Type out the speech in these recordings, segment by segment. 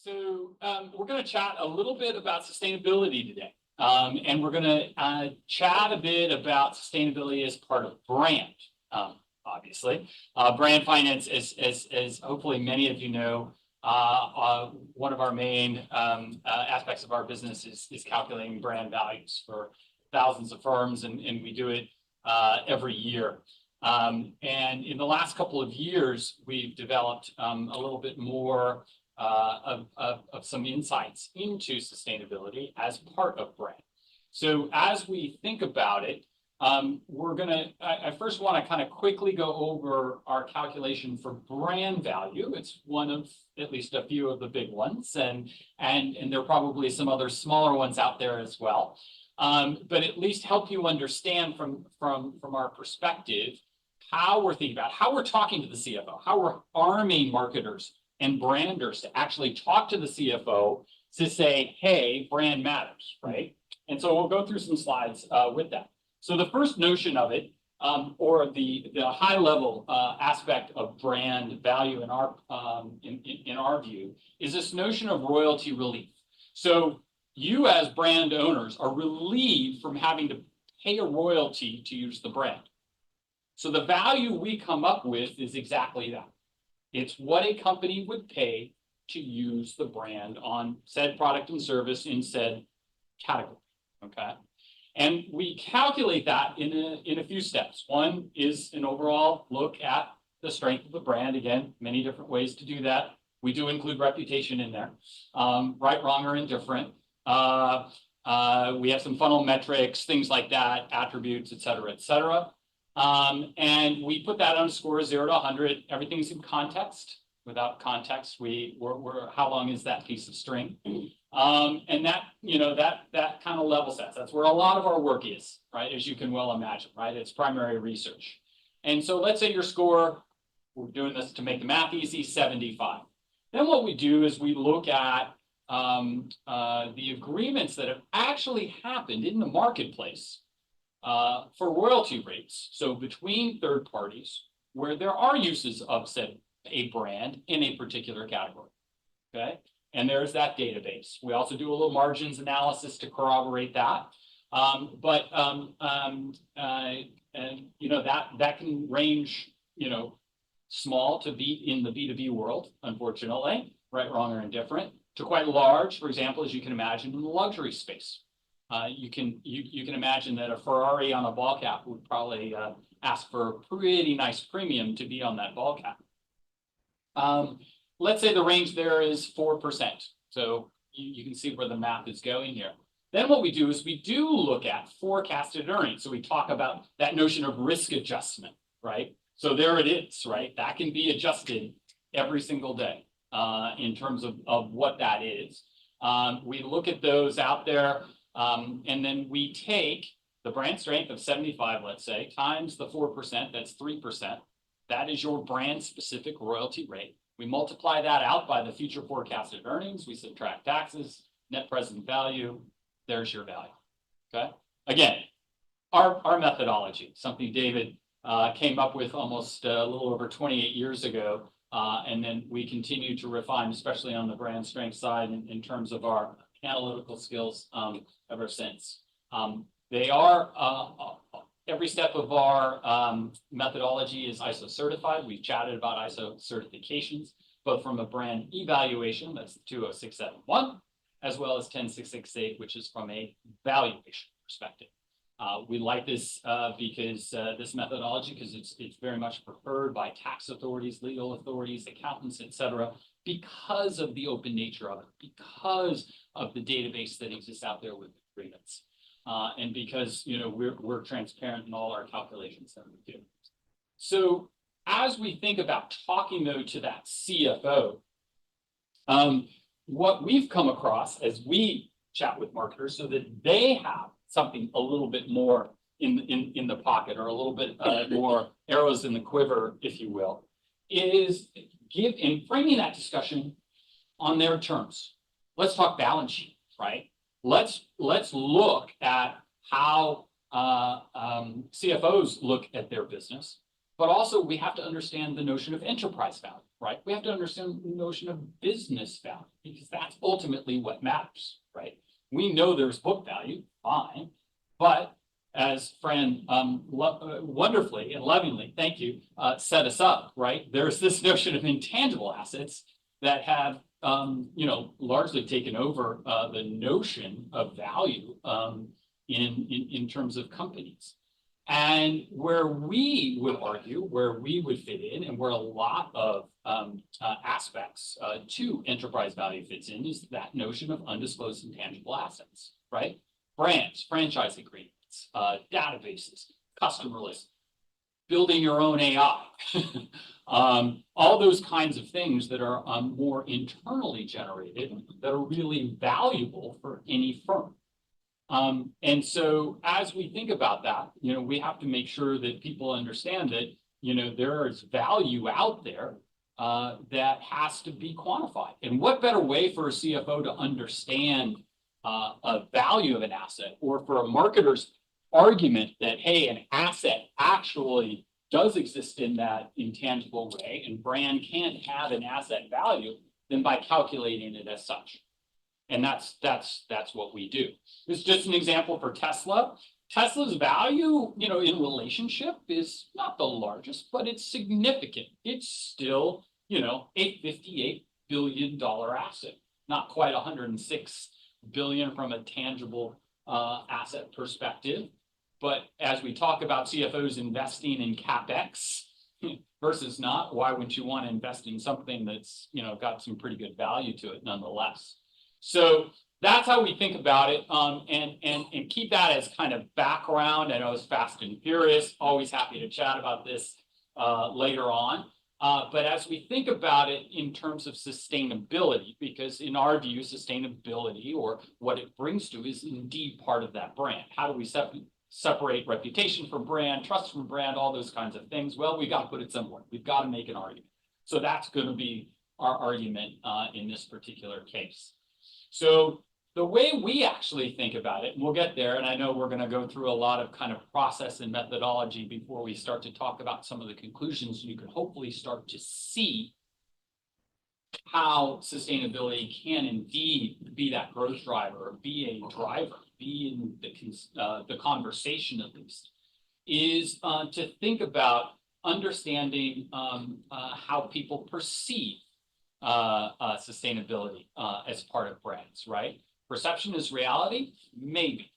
We're going to chat a little bit about sustainability today. And we're going to chat a bit about sustainability as part of brand, obviously. Brand finance, as hopefully many of you know, one of our main aspects of our business is calculating brand values for thousands of firms, and we do it every year. And in the last couple of years, we've developed a little bit more of some insights into sustainability as part of brand. So as we think about it, I first want to kind of quickly go over our calculation for brand value. It's one of at least a few of the big ones, and there are probably some other smaller ones out there as well. But at least help you understand from our perspective how we're thinking about, how we're talking to the CFO, how we're arming marketers and branders to actually talk to the CFO to say, hey, brand matters, right? And so we'll go through some slides with that. So the first notion of it, or the high level aspect of brand value in our view, is this notion of royalty relief. So you as brand owners are relieved from having to pay a royalty to use the brand. So the value we come up with is exactly that. It's what a company would pay to use the brand on said product and service in said category, okay? And we calculate that in a few steps. One is an overall look at the strength of the brand. Again, many different ways to do that. We do include reputation in there, right, wrong, or indifferent. We have some funnel metrics, things like that, attributes, et cetera, et cetera. And we put that on a score of 0 to 100. Everything's in context. Without context, we're how long is that piece of string? And that, that kind of level sets. That's where a lot of our work is, right? As you can well imagine, right? It's primary research. And so let's say your score, we're doing this to make the math easy, 75. Then what we do is we look at the agreements that have actually happened in the marketplace for royalty rates. So between third parties, where there are uses of said a brand in a particular category, okay? And there's that database. We also do a little margins analysis to corroborate that. That can range, small to be in the B2B world, unfortunately, right, wrong, or indifferent, to quite large, for example, as you can imagine in the luxury space. You can imagine that a Ferrari on a ball cap would probably ask for a pretty nice premium to be on that ball cap. Let's say the range there is 4%. So you can see where the math is going here. Then what we do is we do look at forecasted earnings. So we talk about that notion of risk adjustment, right? So there it is, right? That can be adjusted every single day in terms of what that is. We look at those out there, and then we take the brand strength of 75, let's say, times the 4%, that's 3%. That is your brand specific royalty rate. We multiply that out by the future forecasted earnings. We subtract taxes, net present value. There's your value, okay? Again, our methodology, something David came up with almost a little over 28 years ago. And then we continue to refine, especially on the brand strength side in terms of our analytical skills ever since. They are, every step of our methodology is ISO certified. We've chatted about ISO certifications, both from a brand evaluation, that's 20671, as well as 10668, which is from a valuation perspective. We like this because this methodology, because it's very much preferred by tax authorities, legal authorities, accountants, et cetera, because of the open nature of it, because of the database that exists out there with agreements. And because we're transparent in all our calculations that we do. So as we think about talking though to that CFO, what we've come across as we chat with marketers so that they have something a little bit more in the pocket, or a little bit more arrows in the quiver, if you will, is framing that discussion on their terms. Let's talk balance sheet, right? Let's look at how CFOs look at their business, but also we have to understand the notion of enterprise value, right? We have to understand the notion of business value, because that's ultimately what matters, right? We know there's book value, fine, but as Fran wonderfully and lovingly, thank you, set us up, right? There's this notion of intangible assets that have, largely taken over the notion of value in terms of companies. And where we would argue, where we would fit in, and where a lot of aspects to enterprise value fits in, is that notion of undisclosed intangible assets, right? Brands, franchise agreements, databases, customer lists, building your own AI, all those kinds of things that are more internally generated that are really valuable for any firm. And so as we think about that, we have to make sure that people understand that, there is value out there that has to be quantified. And what better way for a CFO to understand a value of an asset, or for a marketer's argument that, hey, an asset actually does exist in that intangible way, and brand can't have an asset value, than by calculating it as such. And that's what we do. This is just an example for Tesla. Tesla's value, in relationship is not the largest, but it's significant. It's still, a $58 billion asset, not quite 106 billion from a tangible asset perspective. But as we talk about CFOs investing in CapEx versus not, why wouldn't you want to invest in something that's, got some pretty good value to it nonetheless? So that's how we think about it, and keep that as kind of background. I know it's fast and furious, always happy to chat about this later on. But as we think about it in terms of sustainability, because in our view, sustainability, or what it brings to, is indeed part of that brand. How do we separate reputation from brand, trust from brand, all those kinds of things? Well, we got to put it somewhere. We've got to make an argument. So that's going to be our argument in this particular case. So the way we actually think about it, and we'll get there, and I know we're going to go through a lot of kind of process and methodology before we start to talk about some of the conclusions. You can hopefully start to see how sustainability can indeed be that growth driver, or be a driver, be in the conversation at least, is to think about understanding how people perceive sustainability as part of brands, right? Perception is reality? Maybe.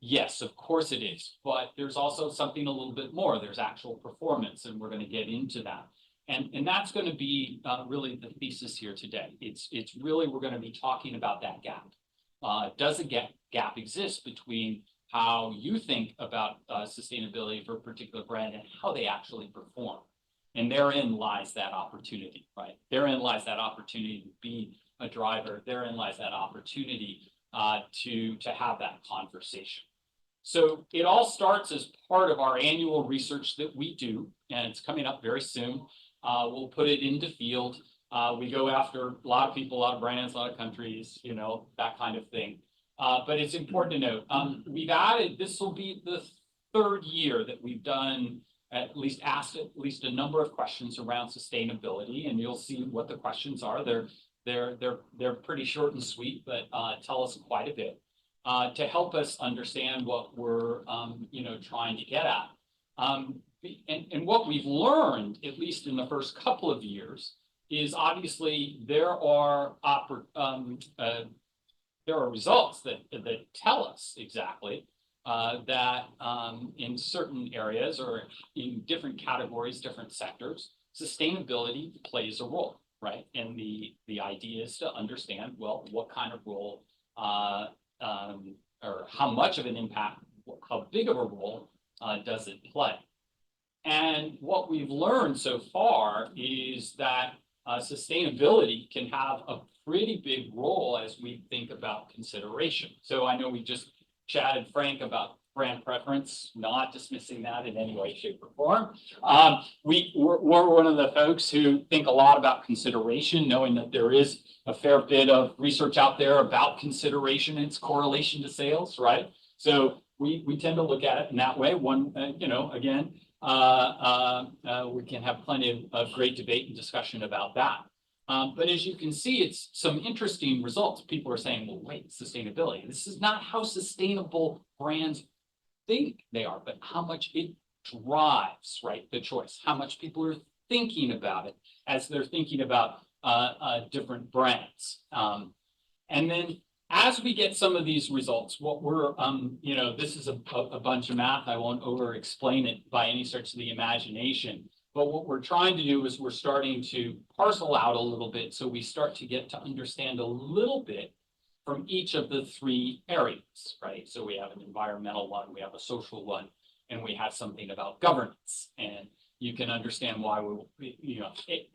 Yes, of course it is. But there's also something a little bit more. There's actual performance, and we're going to get into that. And that's going to be really the thesis here today. It's really, we're going to be talking about that gap. Does a gap exist between how you think about sustainability for a particular brand and how they actually perform? And therein lies that opportunity, right? Therein lies that opportunity to be a driver. Therein lies that opportunity to have that conversation. So it all starts as part of our annual research that we do, and it's coming up very soon. We'll put it into field. We go after a lot of people, a lot of brands, a lot of countries, that kind of thing. But it's important to note, we've added, this will be the third year that we've done asked at least a number of questions around sustainability, and you'll see what the questions are. They're pretty short and sweet, but tell us quite a bit to help us understand what we're trying to get at. And what we've learned, at least in the first couple of years, is obviously there are results that tell us exactly that in certain areas, or in different categories, different sectors, sustainability plays a role, right? And the idea is to understand, well, what kind of role or how much of an impact, how big of a role does it play? And what we've learned so far is that sustainability can have a pretty big role as we think about consideration. So I know we just chatted, Frank, about brand preference, not dismissing that in any way, shape, or form. We're one of the folks who think a lot about consideration, knowing that there is a fair bit of research out there about consideration and its correlation to sales, right? So we tend to look at it in that way. One, again, we can have plenty of great debate and discussion about that. But as you can see, it's some interesting results. People are saying, well, wait, sustainability. This is not how sustainable brands think they are, but how much it drives, right, the choice. How much people are thinking about it as they're thinking about different brands. And then as we get some of these results, what we're, this is a bunch of math. I won't over explain it by any stretch of the imagination. But what we're trying to do is we're starting to parcel out a little bit so we start to get to understand a little bit from each of the three areas, right? So we have an environmental one, we have a social one, and we have something about governance. And you can understand why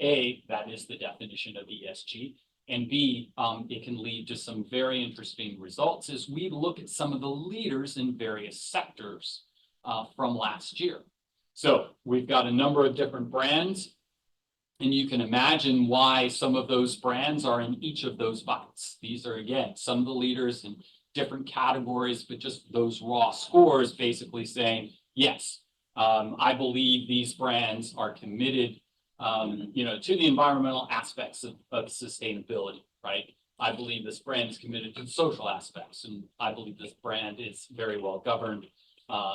A, that is the definition of ESG, and B, it can lead to some very interesting results as we look at some of the leaders in various sectors from last year. So we've got a number of different brands, and you can imagine why some of those brands are in each of those buckets. These are, again, some of the leaders in different categories, but just those raw scores basically saying, yes, I believe these brands are committed, to the environmental aspects of sustainability, right? I believe this brand is committed to the social aspects, and I believe this brand is very well governed,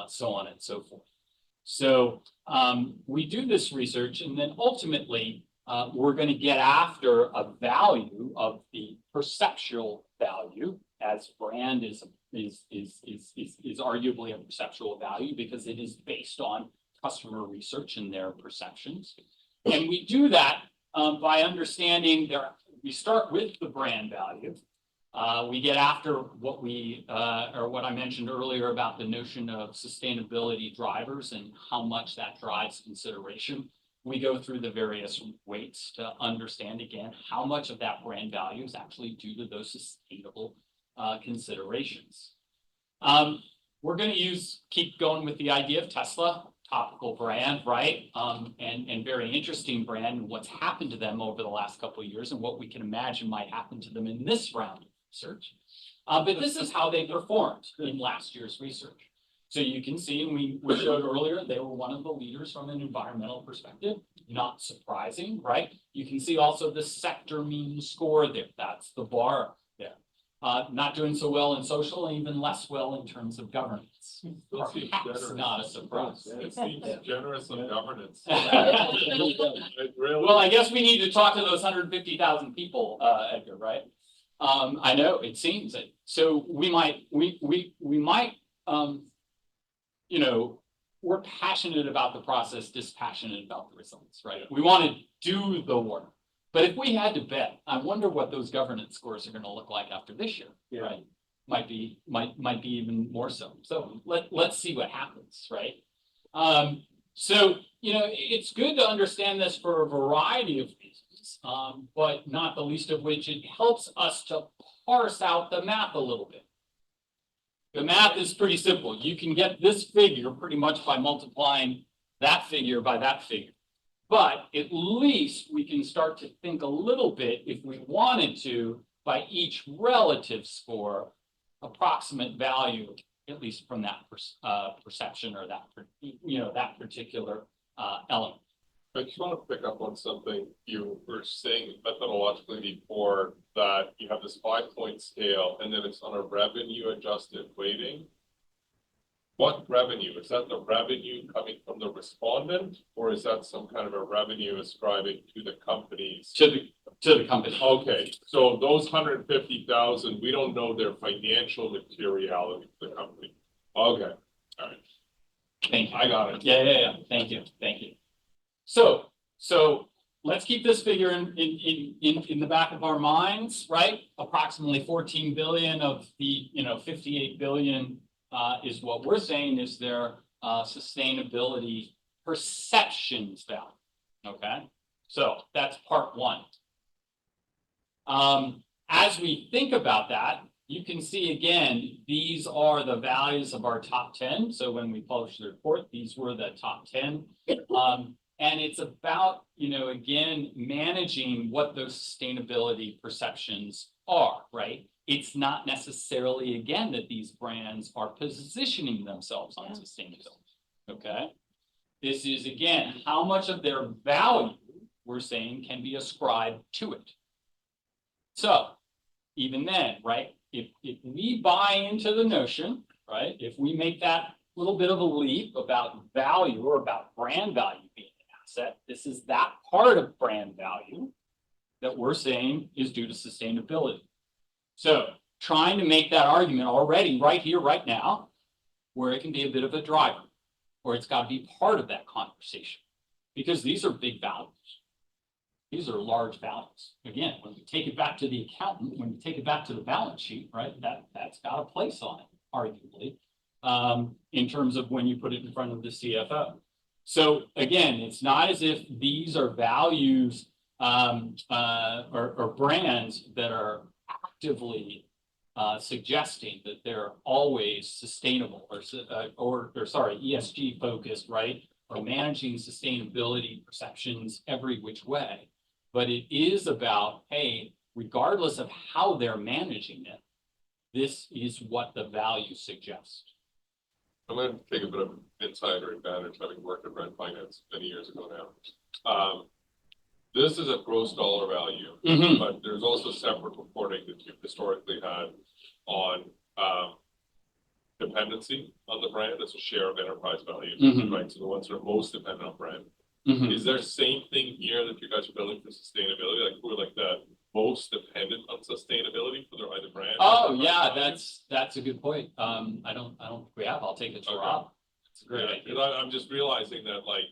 so on and so forth. So we do this research, and then ultimately we're going to get after a value of the perceptual value, as brand is arguably a perceptual value because it is based on customer research and their perceptions. And we do that by understanding we start with the brand value. We get after what I mentioned earlier about the notion of sustainability drivers and how much that drives consideration. We go through the various weights to understand again how much of that brand value is actually due to those sustainable considerations. We're going to keep going with the idea of Tesla, topical brand, right? And very interesting brand, and what's happened to them over the last couple of years and what we can imagine might happen to them in this round of research. But this is how they performed in last year's research. So you can see, and we showed earlier, they were one of the leaders from an environmental perspective, not surprising, right? You can see also the sector mean score there. That's the bar there. Not doing so well in social, and even less well in terms of governance. Perhaps not a surprise. It seems generous on governance. Well, I guess we need to talk to those 150,000 people, Edgar, right? I know it seems it. So we might, we're passionate about the process, dispassionate about the results, right? We want to do the work. But if we had to bet, I wonder what those governance scores are going to look like after this year, right? Might be even more so. So let's see what happens, right? So it's good to understand this for a variety of reasons, but not the least of which it helps us to parse out the math a little bit. The math is pretty simple. You can get this figure pretty much by multiplying that figure by that figure. But at least we can start to think a little bit, if we wanted to, by each relative score, approximate value, at least from that perception or that particular element. I just want to pick up on something you were saying methodologically before, that you have this 5-point scale and then it's on a revenue adjusted weighting. What revenue? Is that the revenue coming from the respondent, or is that some kind of a revenue ascribing to the companies? To the company. Okay, so those 150,000, we don't know their financial materiality to the company. Okay, all right. Thank you. I got it. Yeah. Thank you. So let's keep this figure in the back of our minds, right? Approximately 14 billion of the 58 billion is what we're saying is their sustainability perceptions value. Okay, so that's part one. As we think about that, you can see again, these are the values of our top 10. So when we published the report, these were the top 10. And it's about, again, managing what those sustainability perceptions are, right? it's not necessarily, again, that these brands are positioning themselves on sustainability, okay? This is, again, how much of their value we're saying can be ascribed to it. So even then, right, if we buy into the notion, right, if we make that little bit of a leap about value or about brand value being an asset, this is that part of brand value that we're saying is due to sustainability. So trying to make that argument already right here, right now, where it can be a bit of a driver, where it's got to be part of that conversation, because these are big values. These are large values. Again, when we take it back to the accountant, when we take it back to the balance sheet, right, that's got a place on it, arguably, in terms of when you put it in front of the CFO. So again, it's not as if these are values or brands that are actively suggesting that they're always sustainable or sorry, ESG focused, right? Or managing sustainability perceptions every which way. But it is about, hey, regardless of how they're managing it, this is what the value suggests. I'm going to take a bit of insider advantage, having worked at Brand Finance many years ago now. This is a gross dollar value, but there's also separate reporting that you've historically had on dependency on the brand as a share of enterprise value, right? So the ones that are most dependent on brand. Is there same thing here that you guys are building for sustainability? Like who are like the most dependent on sustainability for their either brand? Oh yeah, that's a good point. I don't think we have. I'll take it to Rob. It's a great idea. Because I'm just realizing that like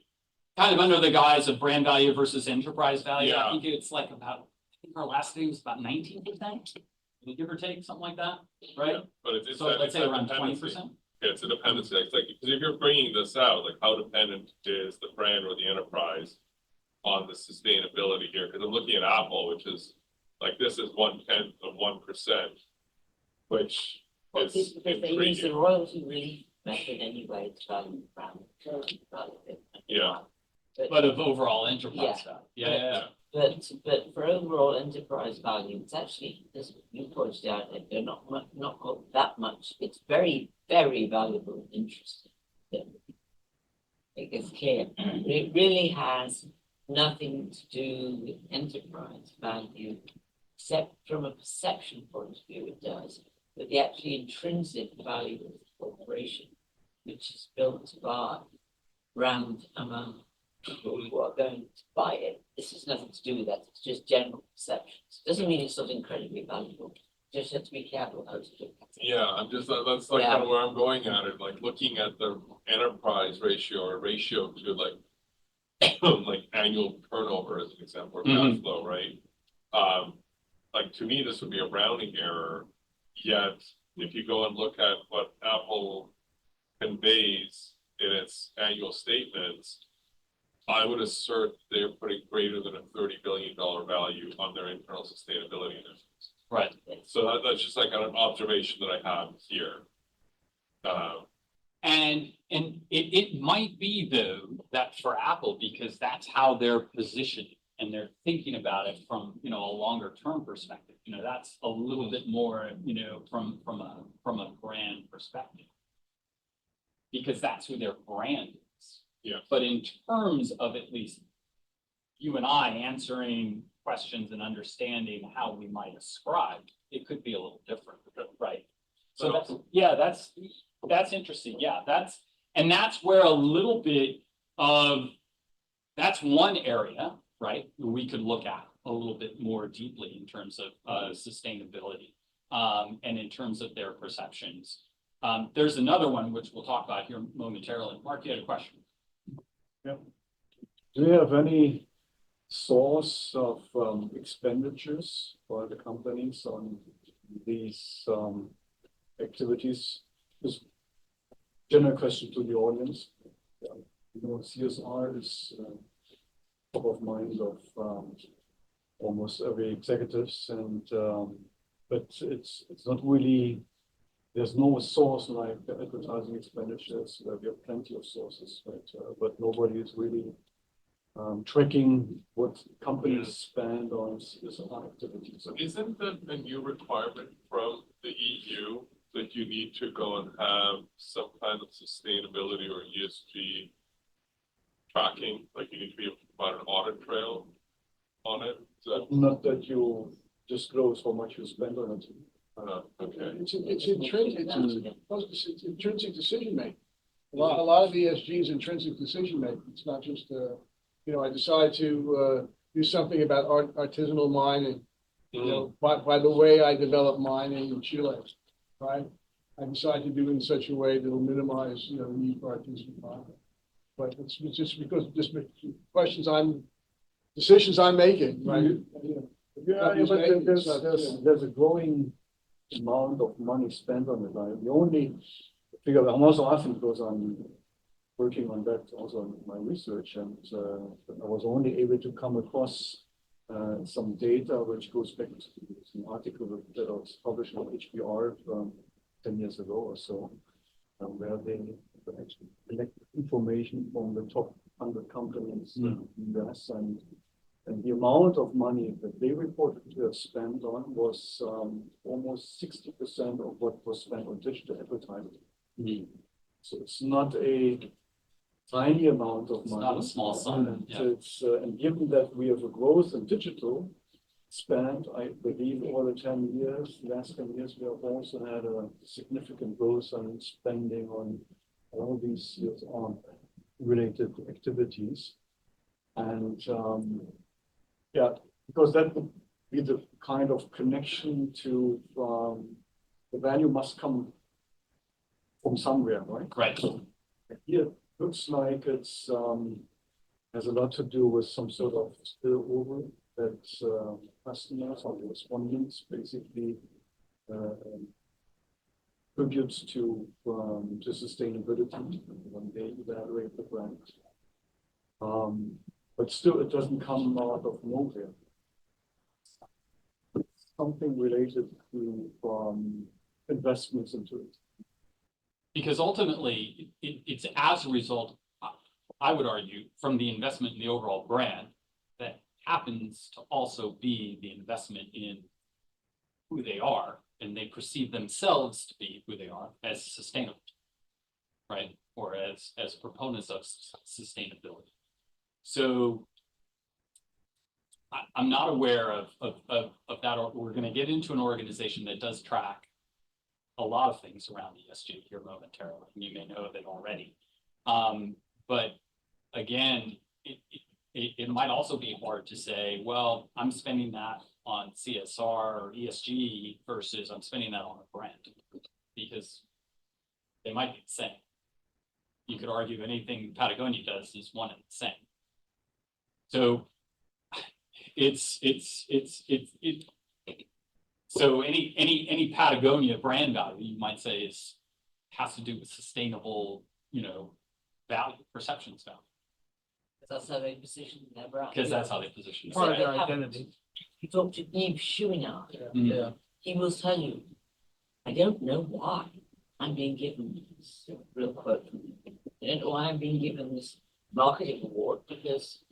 kind of under the guise of brand value versus enterprise value. Yeah. I think it's like about, I think our last thing was about 19%, give or take, something like that, right? Yeah, but it's so let's say around 20%. Yeah, it's a dependency. It's like, because if you're bringing this out, like how dependent is the brand or the enterprise on the sustainability here? Because I'm looking at Apple, which is like, this is 1/10 of 1%, which is because they use the royalty relief method anyway to value the brand. So, Yeah. But of overall enterprise Yeah. value. Yeah. But for overall enterprise value, it's actually, as you pointed out, they're not that much. It's very, very valuable and interesting. It's clear. It really has nothing to do with enterprise value, except from a perception point of view, it does. But the actually intrinsic value of the corporation, which is built by brand among people who are going to buy it. This has nothing to do with that. It's just general perceptions. Doesn't mean it's not incredibly valuable. You just have to be careful how to look at it. Yeah, I'm just, that's like kind of where I'm going at it, like looking at the enterprise ratio or ratio to like, like annual turnover as an example, or cash flow, right? Like to me, this would be a rounding error. Yet, if you go and look at what Apple conveys in its annual statements, I would assert they're putting greater than a $30 billion value on their internal sustainability initiatives. Right. So that's just like an observation that I have here. And it might be though that for Apple, because that's how they're positioned and they're thinking about it from, you know, a longer term perspective. You know, that's a little bit more, you know, from a brand perspective, because that's who their brand is. Yeah. But in terms of at least you and I answering questions and understanding how we might ascribe, it could be a little different, right? So that's interesting. Yeah, that's where a little bit of, that's one area, right, we could look at a little bit more deeply in terms of sustainability and in terms of their perceptions. There's another one which we'll talk about here momentarily. Mark, you had a question. Yeah. Do you have any source of expenditures for the companies on these activities? Just general question to the audience. You know, CSR is top of mind of almost every executives, and but it's not really. There's no source like the advertising expenditures, where we have plenty of sources, right? But nobody is really tracking what companies spend on CSR activities. So isn't that a new requirement from the EU that you need to go and have some kind of sustainability or ESG tracking? Like you need to be able to provide an audit trail on it? Is that, Not that you disclose how much you spend on it. okay. It's intrinsic decision making. A lot of ESG is intrinsic decision making. It's not just, I decide to do something about artisanal mining. By the way I develop mining in Chile, right? I decide to do it in such a way that will minimize, the need for artisanal mining. But it's just because decisions I'm making, right? Yeah, but there's a growing amount of money spent on it. The only figure I'm also asking because I'm working on that also in my research, and I was only able to come across some data which goes back to an article that was published on HBR 10 years ago or so, where they actually collected information from the top 100 companies in the US, and the amount of money that they reported to have spent on was almost 60% of what was spent on digital advertising. So it's not a tiny amount of money. It's not a small sum. Yeah. And given that we have a growth in digital spend, I believe over the last 10 years, we have also had a significant growth on spending on all these related activities. And because that would be the kind of connection to the value must come from somewhere, right? Right. Here it looks like it's has a lot to do with some sort of spillover that customers or the respondents basically contributes to sustainability when they evaluate the brand. But still, it doesn't come out of nowhere. Something related to investments into it. Because ultimately, it's as a result, I would argue, from the investment in the overall brand that happens to also be the investment in who they are, and they perceive themselves to be who they are as sustainable, right? Or as proponents of sustainability. So I'm not aware of that. We're going to get into an organization that does track a lot of things around ESG here momentarily. You may know of it already. But again, it might also be hard to say, well, I'm spending that on CSR or ESG versus I'm spending that on a brand, because they might be the same. You could argue anything Patagonia does is one and the same. So so any Patagonia brand value, you might say, has to do with sustainable, value, perceptions value. That's how they position their brand. Because that's how they position it. Part of their Right. identity. You talk to Yves Chouinard, Yeah. he will tell you, I don't know why I'm being given this real quote from him. I don't know why I'm being given this marketing award, because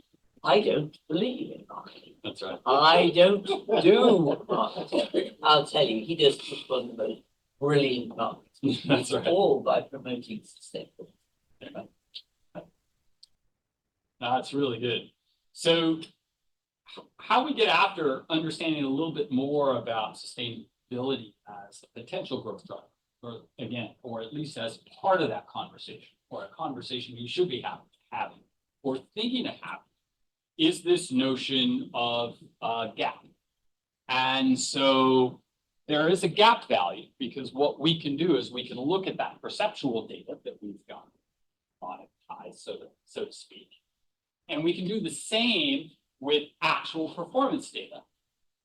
I don't believe in marketing. That's right. I don't do marketing. I'll tell you, he does one of the most brilliant marketing. That's right. All by promoting sustainable. That's really good. So how we get after understanding a little bit more about sustainability as a potential growth driver, or at least as part of that conversation, or a conversation you should be having or thinking of having, is this notion of gap. And so there is a gap value, because what we can do is we can look at that perceptual data that we've got monetized, so to speak. And we can do the same with actual performance data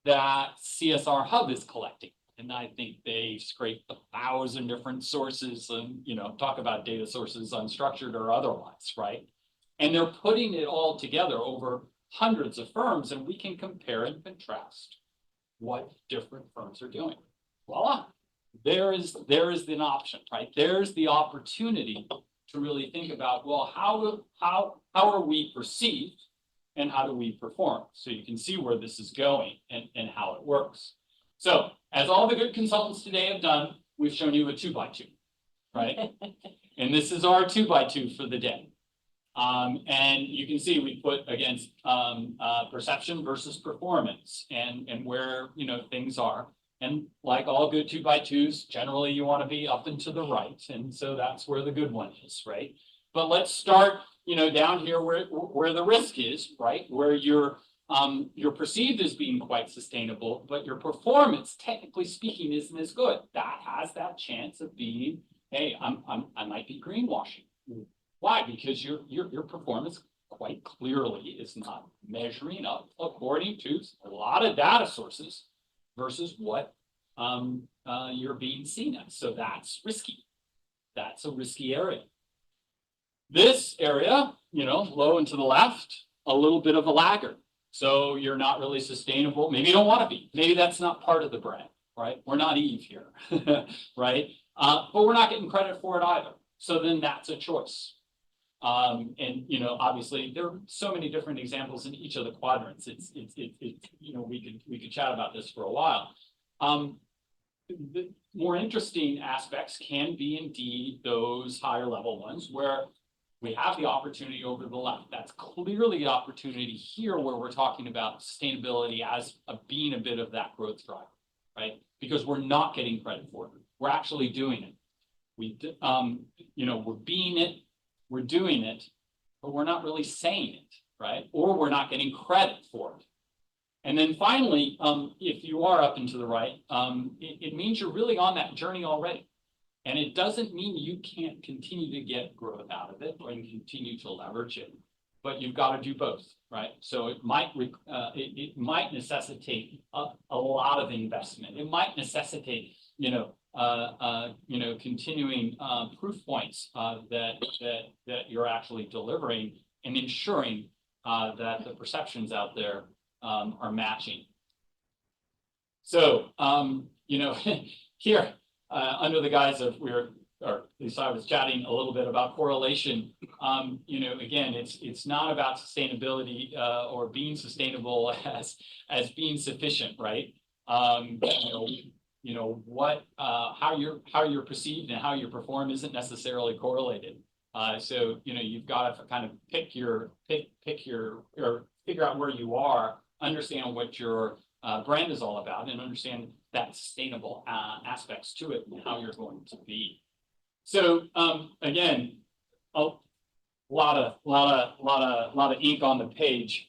that CSR Hub is collecting. And I think they scraped 1,000 different sources and, talk about data sources, unstructured or otherwise, right? And they're putting it all together over hundreds of firms, and we can compare and contrast what different firms are doing. Voila, there is an option, right? There's the opportunity to really think about, well, how are we perceived and how do we perform? So you can see where this is going and how it works. So as all the good consultants today have done, we've shown you a 2x2, right? And this is our 2x2 for the day. And you can see we put against perception versus performance and where, you know, things are. And like all good 2x2s, generally you want to be up and to the right. And so that's where the good one is, right? But let's start, you know, down here where the risk is, right? Where you're perceived as being quite sustainable, but your performance, technically speaking, isn't as good. That has that chance of being, hey, I might be greenwashing. Why? Because your performance quite clearly is not measuring up according to a lot of data sources versus what you're being seen as. So that's risky. That's a risky area. This area, you know, low and to the left, a little bit of a laggard. So you're not really sustainable. Maybe you don't want to be. Maybe that's not part of the brand, right? We're not Eve here, right? But we're not getting credit for it either. So then that's a choice. And, you know, obviously there are so many different examples in each of the quadrants. It's you know, we could chat about this for a while. The more interesting aspects can be indeed those higher level ones where we have the opportunity over the left. That's clearly the opportunity here where we're talking about sustainability as being a bit of that growth driver, right? Because we're not getting credit for it. We're actually doing it. You know, we're doing it, but we're not really saying it, right? Or we're not getting credit for it. And then finally, if you are up and to the right, it means you're really on that journey already. And it doesn't mean you can't continue to get growth out of it or continue to leverage it, but you've got to do both, right? So it might necessitate a lot of investment. It might necessitate, continuing proof points that you're actually delivering and ensuring that the perceptions out there are matching. So, here, under the guise of or at least I was chatting a little bit about correlation. Again, it's not about sustainability or being sustainable as being sufficient, right? How you're perceived and how you perform isn't necessarily correlated. So you've got to kind of pick your or figure out where you are, understand what your brand is all about, and understand that sustainable aspects to it and how you're going to be. So again, a lot of ink on the page.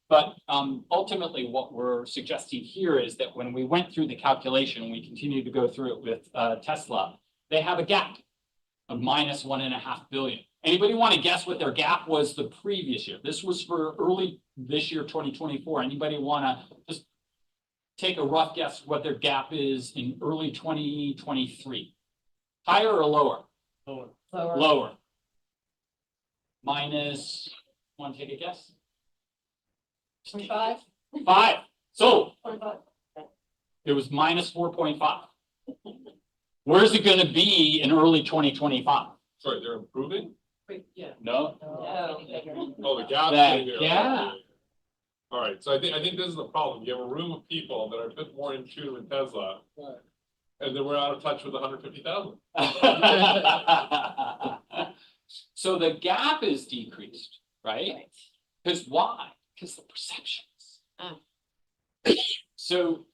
But ultimately, what we're suggesting here is that when we went through the calculation, and we continue to go through it with Tesla, they have a gap of minus $1.5 billion. Anybody want to guess what their gap was the previous year? This was for early this year, 2024. Anybody want to just take a rough guess what their gap is in early 2023? Higher or lower? Lower. Lower. Minus, want to take a guess? 25? 5. So 25. it was minus 4.5. Where's it going to be in early 2025? Sorry, they're improving? Wait, yeah. No. Oh, the gap. Yeah. All right, so I think this is the problem. You have a room of people that are a bit more in tune with Tesla, Right. and then we're out of touch with 150,000. So the gap is decreased, right? Because why? Because the perceptions. So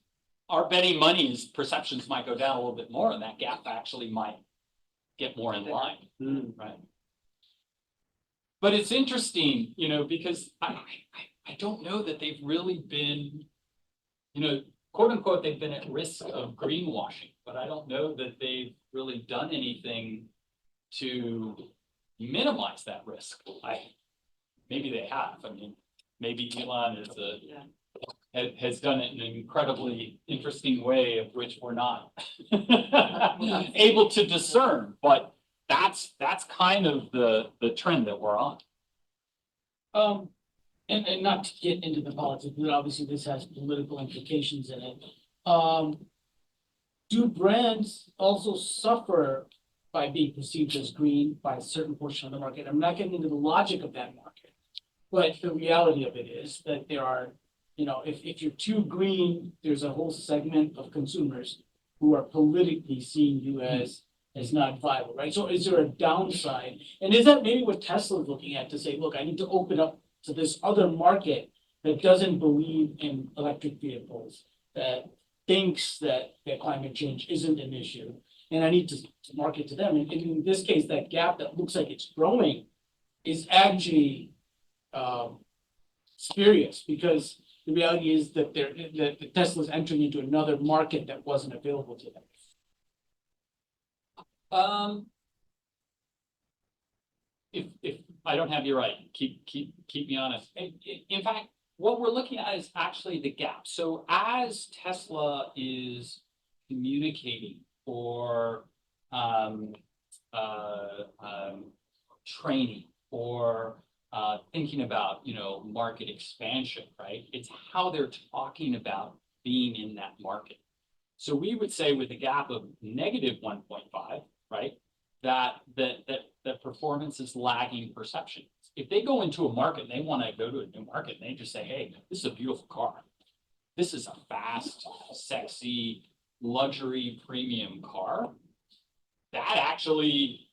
our betting money is perceptions might go down a little bit more, and that gap actually might get more in line, right? But it's interesting, because I don't know that they've really been, quote unquote, they've been at risk of greenwashing, but I don't know that they've really done anything to minimize that risk. Maybe they have. I mean, maybe Elon has done it in an incredibly interesting way of which we're not able to discern, but that's kind of the trend that we're on. And not to get into the politics, but obviously this has political implications in it. Do brands also suffer by being perceived as green by a certain portion of the market? I'm not getting into the logic of that market, But the reality of it is that there are, if you're too green, there's a whole segment of consumers who are politically seeing you as not viable, right? So is there a downside? And is that maybe what Tesla is looking at to say, look, I need to open up to this other market that doesn't believe in electric vehicles, that thinks that climate change isn't an issue, and I need to market to them. And in this case, that gap that looks like it's growing is actually spurious, because the reality is that that Tesla's entering into another market that wasn't available to them. If I don't have you right, keep me honest. In fact, what we're looking at is actually the gap. So as Tesla is communicating or training or thinking about, market expansion, right? It's how they're talking about being in that market. So we would say with a gap of negative 1.5, right, that performance is lagging perception. If they go into a market and they want to go to a new market and they just say, hey, this is a beautiful car. This is a fast, sexy, luxury premium car. That actually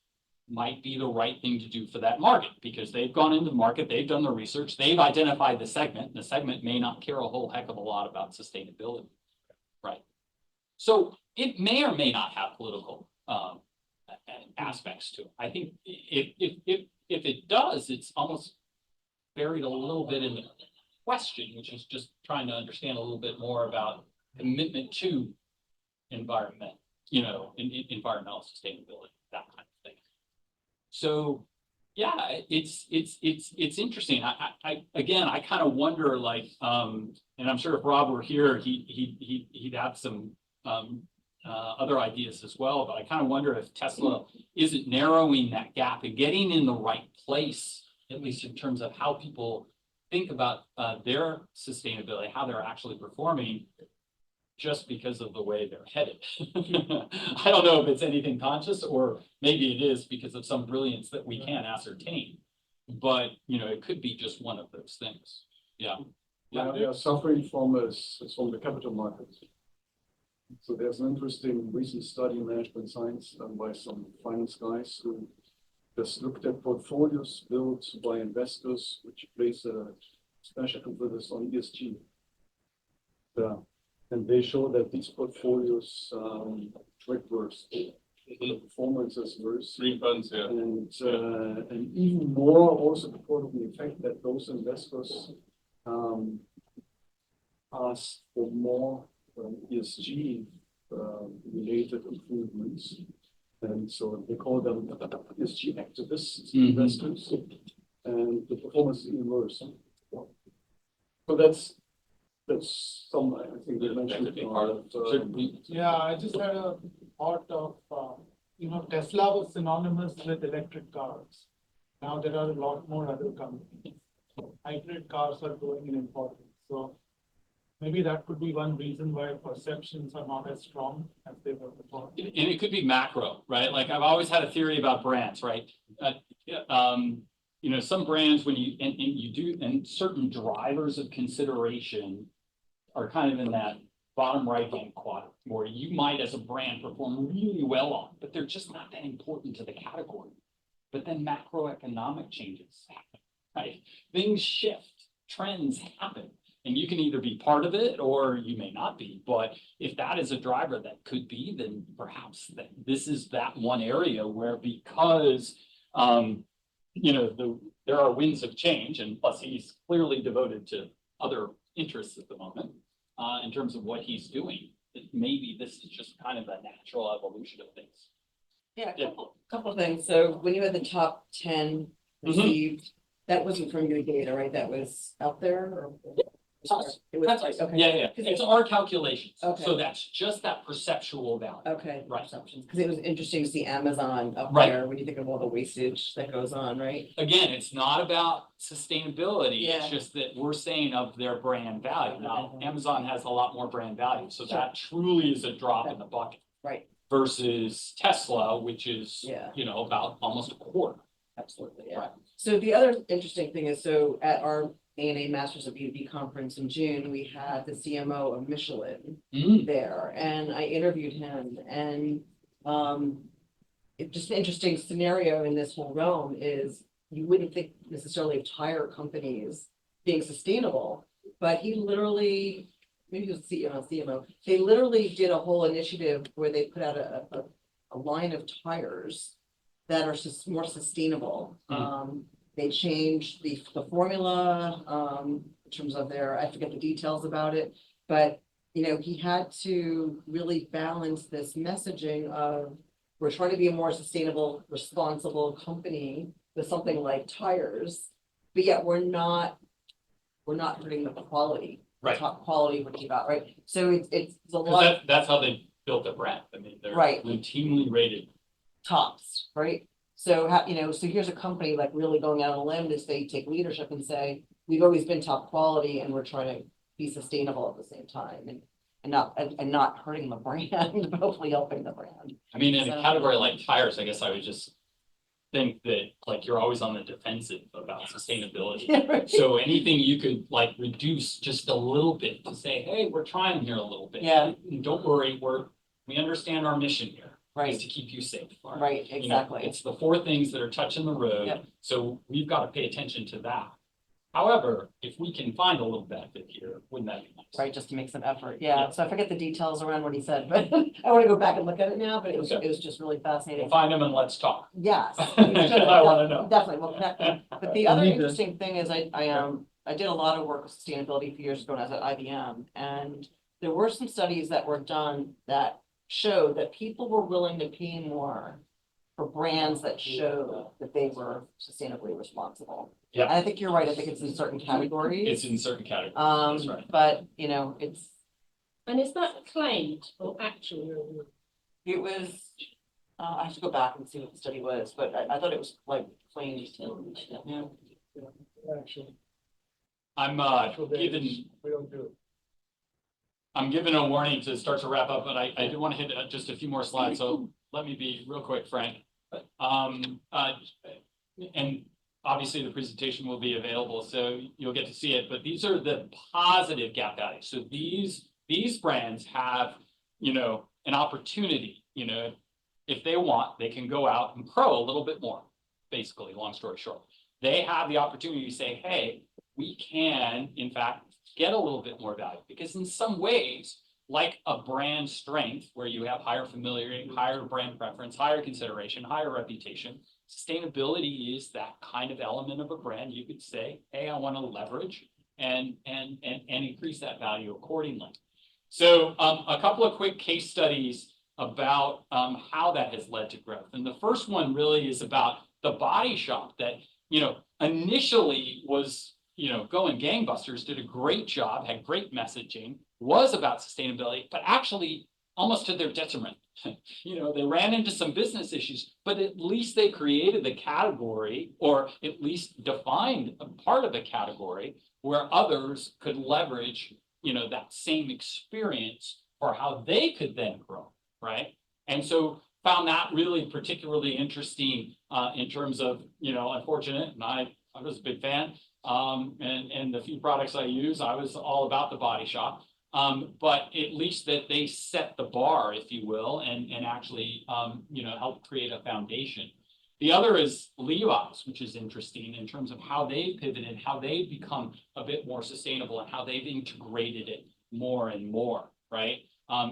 might be the right thing to do for that market, because they've gone into the market, they've done the research, they've identified the segment. The segment may not care a whole heck of a lot about sustainability, right? So it may or may not have political aspects to it. I think if it does, it's almost buried a little bit in the question, which is just trying to understand a little bit more about commitment to environment, environmental sustainability, that kind of thing. So yeah, it's interesting. I kind of wonder, like, and I'm sure if Rob were here, he'd have some other ideas as well, but I kind of wonder if Tesla isn't narrowing that gap and getting in the right place, at least in terms of how people think about their sustainability, how they're actually performing, just because of the way they're headed. I don't know if it's anything conscious, or maybe it is because of some brilliance that we can't ascertain, but it could be just one of those things. Yeah. Yeah, they are suffering from the capital markets. So there's an interesting recent study in management science done by some finance guys who just looked at portfolios built by investors, which place a special emphasis on ESG. And they show that these portfolios track worse. The performance is worse. Green funds, yeah. And even more also because of the effect that those investors ask for more ESG related improvements. And so they call them ESG activists, investors, and the performance is even worse. So that's some, I think they mentioned. Yeah, I just had a thought of, Tesla was synonymous with electric cars. Now there are a lot more other companies. Hybrid cars are growing in importance. So maybe that could be one reason why perceptions are not as strong as they were before. And it could be macro, right? Like I've always had a theory about brands, right? Some brands, when and certain drivers of consideration are kind of in that bottom right-hand quadrant, where you might as a brand perform really well on, but they're just not that important to the category. But then macroeconomic changes happen, right? Things shift, trends happen. And you can either be part of it or you may not be. But if that is a driver that could be, then perhaps this is that one area where, because there are winds of change, and plus he's clearly devoted to other interests at the moment in terms of what he's doing. That maybe this is just kind of a natural evolution of things. Yeah, a couple of things. So when you had the top 10 received, that wasn't from your data, right? That was out there? Or? It was, okay. Yeah. It's our calculations. Okay. So that's just that perceptual value. Okay. Right. Perceptions. Because it was interesting to see Amazon up Right. there when you think of all the wastage that goes on, right? Again, it's not about sustainability. Yeah. It's just that we're saying of their brand value. Now, Amazon has a lot more brand value, so that truly is a drop in the bucket. Right. Versus Tesla, which is, Yeah. about almost a quarter. Absolutely, yeah. So the other interesting thing is, so at our ANA Masters of B2B conference in June, we had the CMO of Michelin there, and I interviewed him, and it's just an interesting scenario in this whole realm is you wouldn't think necessarily of tire companies being sustainable, but he literally, maybe he was CMO, they literally did a whole initiative where they put out a line of tires that are just more sustainable. They changed the formula, in terms of I forget the details about it, but, you know, he had to really balance this messaging of, we're trying to be a more sustainable, responsible company with something like tires, but yet we're not hurting the quality. The Right. top quality we're keep out, right? So it's a 'Cause lot. that's how they built the brand. I mean, they're Right. routinely rated. Tops, right? So so here's a company like really going out on a limb to say, take leadership and say, we've always been top quality and we're trying to be sustainable at the same time and not hurting the brand, but hopefully helping the brand. I mean, in a So- category like tires, I guess I would just think that like you're always on the defensive about sustainability. So anything you could like reduce just a little bit to say, hey, we're trying here a little bit. Yeah. And don't worry, we understand our mission here is Right, to keep you safe. right, You know, exactly. it's the four things that are touching the road. Yep. So we've got to pay attention to that. However, if we can find a little benefit here, wouldn't that be nice? Right, just to make some effort. Yeah, so I forget the details around what he said, but I want to go back and look at it now, but it was just really We'll fascinating. find them and let's talk. Yes. I wanna know. Definitely, we'll connect them. But the other need to- interesting thing is I did a lot of work with sustainability a few years ago when I was at IBM. And there were some studies that were done that showed that people were willing to pay more for brands that showed that they were sustainably responsible. Yeah. And I think you're right. I think it's in certain categories. It's in certain categories. That's right. But it's, And is that claimed or actually? it was, I have to go back and see what the study was, but I thought it was like plain. Yeah. Actually, I'm actual given days, we don't do it. I'm given a warning to start to wrap up, but I do want to hit just a few more slides, so let me be real quick, Frank. And obviously the presentation will be available, so you'll get to see it, but these are the positive gap values. So these brands have, an opportunity, if they want, they can go out and grow a little bit more, basically, long story short. They have the opportunity to say, hey, we can, in fact, get a little bit more value, because in some ways, like a brand strength where you have higher familiarity, higher brand preference, higher consideration, higher reputation, sustainability is that kind of element of a brand. You could say, hey, I want to leverage and increase that value accordingly. So a couple of quick case studies about how that has led to growth. And the first one really is about the body shop that, initially was, going gangbusters, did a great job, had great messaging, was about sustainability, but actually almost to their detriment. They ran into some business issues, but at least they created the category, or at least defined a part of the category where others could leverage, that same experience for how they could then grow, right? And so found that really particularly interesting in terms of, unfortunate, and I was a big fan, and the few products I use, I was all about the body shop. But at least that they set the bar, if you will, and actually, help create a foundation. The other is Levi's, which is interesting in terms of how they pivoted, how they've become a bit more sustainable, and how they've integrated it more and more, right?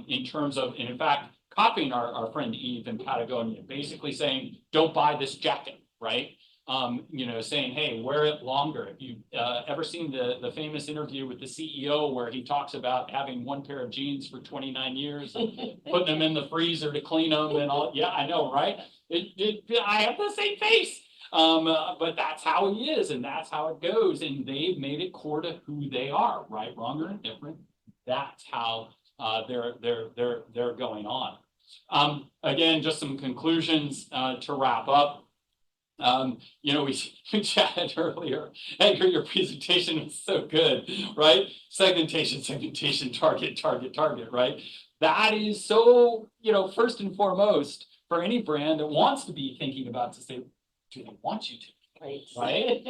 In terms of, and in fact, copying our friend Eve in Patagonia, basically saying, don't buy this jacket, right? Saying, hey, wear it longer. If you've ever seen the famous interview with the CEO where he talks about having one pair of jeans for 29 years and putting them in the freezer to clean them and all. Yeah, I know, right? I have the same face. But that's how he is, and that's how it goes. And they've made it core to who they are, right? Wrong or indifferent. That's how they're going on. Again, just some conclusions to wrap up. We chatted earlier. Edgar, your presentation was so good, right? Segmentation, target, right? That is so, first and foremost, for any brand that wants to be thinking about do they want you to? Right. Right?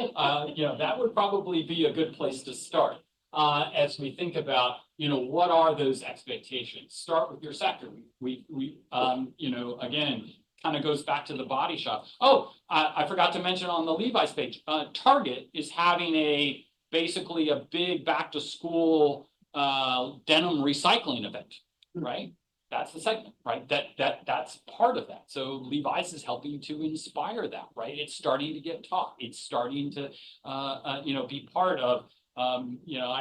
You know, that would probably be a good place to start. As we think about, you know, what are those expectations? Start with your sector. You know, again, kind of goes back to the body shop. Oh, I forgot to mention on the Levi's page, Target is having basically a big back to school denim recycling event, right? That's the segment, right? That's part of that. So Levi's is helping to inspire that, right? It's starting to get taught. It's starting to, you know, be part of, you know,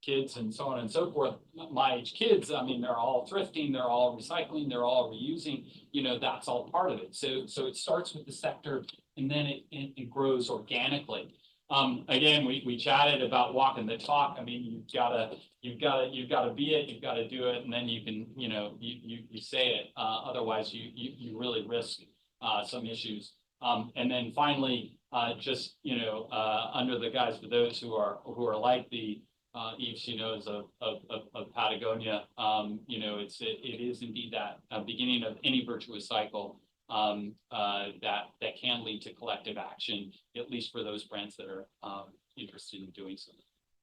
kids and so on and so forth. My age kids, I mean, they're all thrifting, they're all recycling, they're all reusing. You know, that's all part of it. So it starts with the sector, and then it grows organically. Again, we chatted about walking the talk. I mean, you've got to be it, you've got to do it, and then you can, you know, you say it. Otherwise, you really risk some issues. And then finally, just, you know, under the guise for those who are like the Eve she knows of Patagonia, you know, it is indeed that beginning of any virtuous cycle. That can lead to collective action, at least for those brands that are interested in doing so.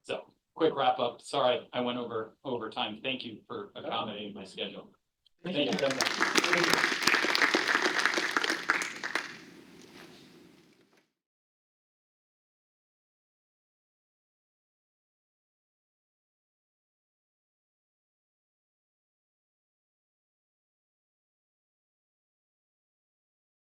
So, quick wrap up. Sorry, I went over time. Thank you for accommodating my schedule. Thank you.